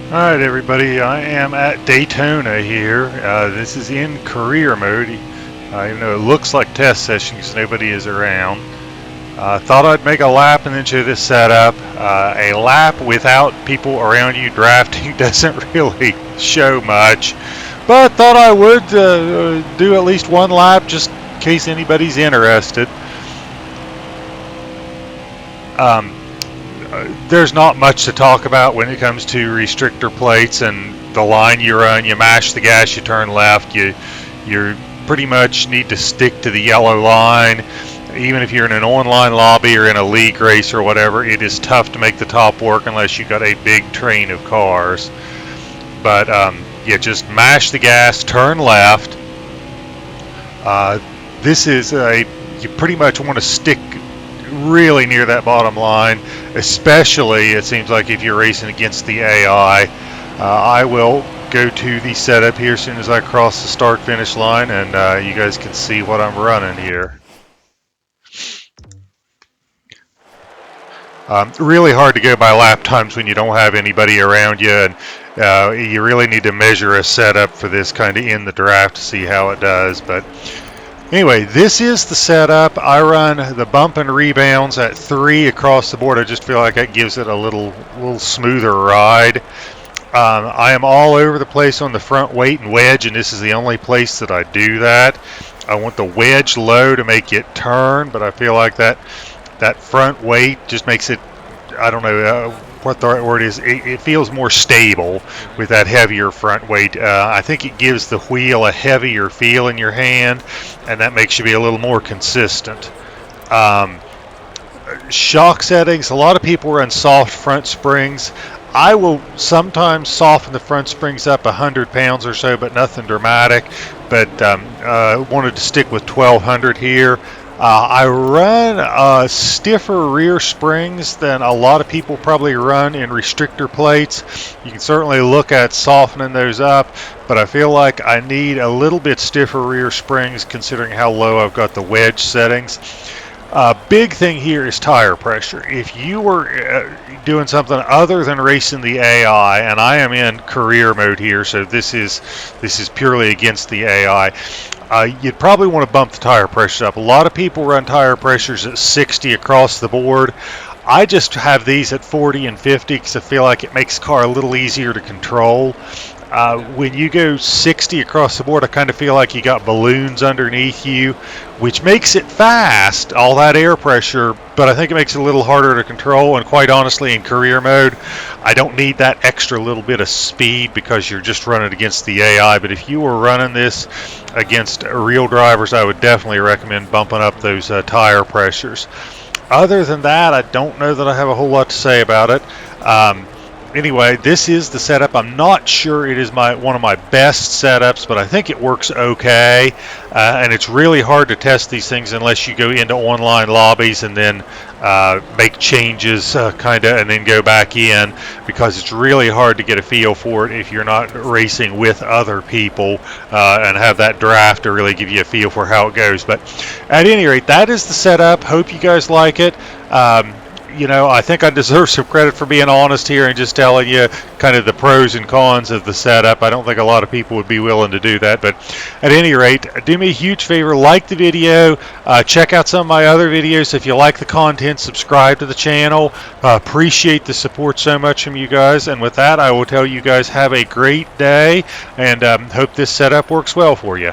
Alright everybody, I am at Daytona here. This is in career mode, even though it looks like test session because nobody is around. Thought I'd make a lap and then show this setup. A lap without people around you drafting doesn't really show much, but thought I would do at least one lap just in case anybody's interested. There's not much to talk about when it comes to restrictor plates and the line you run. You mash the gas, you turn left. You pretty much need to stick to the yellow line. Even if you're in an online lobby or in a league race or whatever, it is tough to make the top work unless you've got a big train of cars. But you just mash the gas, turn left. This is you pretty much want to stick really near that bottom line, especially it seems like if you're racing against the AI. I will go to the setup here as soon as I cross the start finish line, and you guys can see what I'm running here. Really hard to go by lap times when you don't have anybody around you, and you really need to measure a setup for this kind of in the draft to see how it does. But anyway, this is the setup. I run the bump and rebounds at 3 across the board. I just feel like that gives it a little smoother ride. I am all over the place on the front weight and wedge, and this is the only place that I do that. I want the wedge low to make it turn, but I feel like that front weight just makes it, I don't know what the right word is, it feels more stable with that heavier front weight. I think it gives the wheel a heavier feel in your hand, and that makes you be a little more consistent. Shock settings, a lot of people run soft front springs. I will sometimes soften the front springs up 100 pounds or so, but nothing dramatic. But wanted to stick with 1200 here. I run stiffer rear springs than a lot of people probably run in restrictor plates. You can certainly look at softening those up, but I feel like I need a little bit stiffer rear springs considering how low I've got the wedge settings. Big thing here is tire pressure. If you were doing something other than racing the AI, and I am in career mode here, so this is purely against the AI, you'd probably want to bump the tire pressures up. A lot of people run tire pressures at 60 across the board. I just have these at 40 and 50 because I feel like it makes the car a little easier to control. When you go 60 across the board, I kind of feel like you got balloons underneath you, which makes it fast, all that air pressure, but I think it makes it a little harder to control. And quite honestly, in career mode, I don't need that extra little bit of speed because you're just running against the AI. But if you were running this against real drivers, I would definitely recommend bumping up those tire pressures. Other than that, I don't know that I have a whole lot to say about it. Anyway, this is the setup. I'm not sure it is one of my best setups, but I think it works okay. And it's really hard to test these things unless you go into online lobbies and then make changes and then go back in, because it's really hard to get a feel for it if you're not racing with other people and have that draft to really give you a feel for how it goes. But at any rate, that is the setup. Hope you guys like it. I think I deserve some credit for being honest here and just telling you kind of the pros and cons of the setup. I don't think a lot of people would be willing to do that, but at any rate, do me a huge favor, like the video, check out some of my other videos. If you like the content, subscribe to the channel. Appreciate the support so much from you guys, and with that, I will tell you guys have a great day, and hope this setup works well for you.